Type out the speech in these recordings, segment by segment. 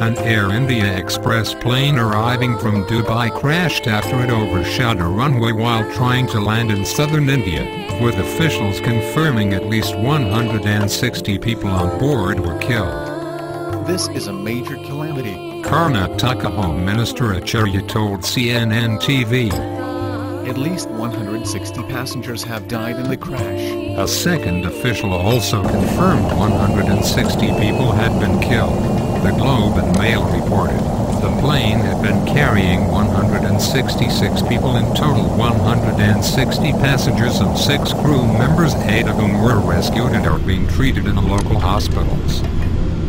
An Air India Express plane arriving from Dubai crashed after it overshot a runway while trying to land in southern India, with officials confirming at least 160 people on board were killed. This is a major calamity, Karnataka Home Minister Acharya told CNN TV. At least 160 passengers have died in the crash. A second official also confirmed 160 people had been killed. The Globe and Mail reported the plane had been carrying 166 people in total. 160 passengers and 6 crew members, 8 of whom were rescued and are being treated in local hospitals.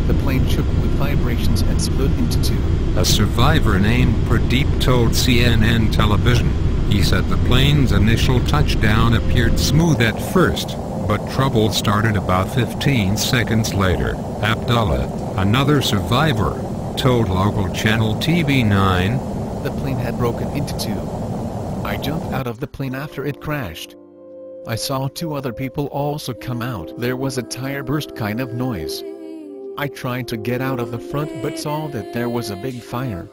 The plane shook with vibrations and split into two. A survivor named Pradeep told CNN television. He said the plane's initial touchdown appeared smooth at first, but trouble started about 15 seconds later. Abdullah, another survivor, told local channel TV9. The plane had broken into two. I jumped out of the plane after it crashed. I saw 2 other people also come out. There was a tire burst kind of noise. I tried to get out of the front but saw that there was a big fire.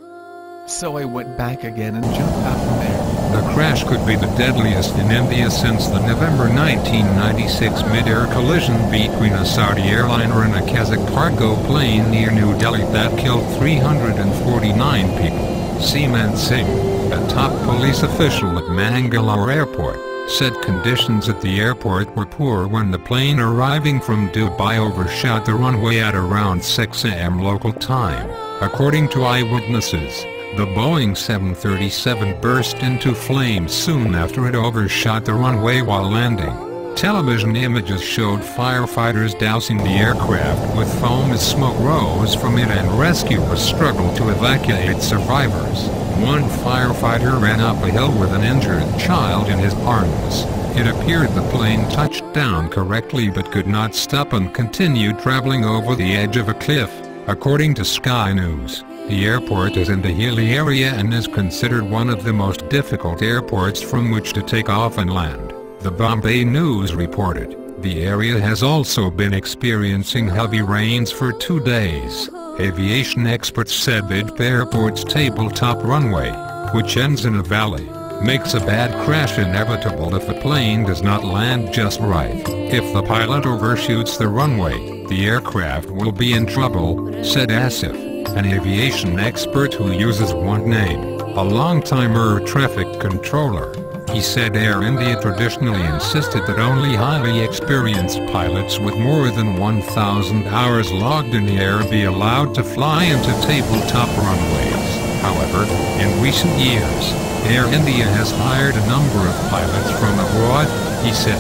So I went back again and jumped out from there. The crash could be the deadliest in India since the November 1996 mid-air collision between a Saudi airliner and a Kazakh cargo plane near New Delhi that killed 349 people. Seeman Singh, a top police official at Mangalore Airport, said conditions at the airport were poor when the plane arriving from Dubai overshot the runway at around 6 a.m. local time. According to eyewitnesses, the Boeing 737 burst into flames soon after it overshot the runway while landing. Television images showed firefighters dousing the aircraft with foam as smoke rose from it and rescuers struggled to evacuate survivors. One firefighter ran up a hill with an injured child in his arms. It appeared the plane touched down correctly but could not stop and continued traveling over the edge of a cliff, according to Sky News. The airport is in the hilly area and is considered one of the most difficult airports from which to take off and land, the Bombay News reported. The area has also been experiencing heavy rains for 2 days. Aviation experts said the airport's tabletop runway, which ends in a valley, makes a bad crash inevitable if the plane does not land just right. If the pilot overshoots the runway, the aircraft will be in trouble, said Asif, an aviation expert who uses one name, a long-time air traffic controller. He said Air India traditionally insisted that only highly experienced pilots with more than 1,000 hours logged in the air be allowed to fly into tabletop runways. However, in recent years, Air India has hired a number of pilots from abroad, he said.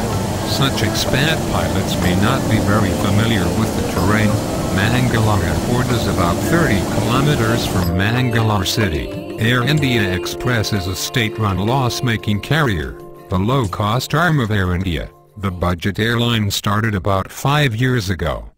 Such expat pilots may not be very familiar with the terrain. Mangalore Airport is about 30 kilometers from Mangalore city. Air India Express is a state-run loss-making carrier, the low-cost arm of Air India. The budget airline started about 5 years ago.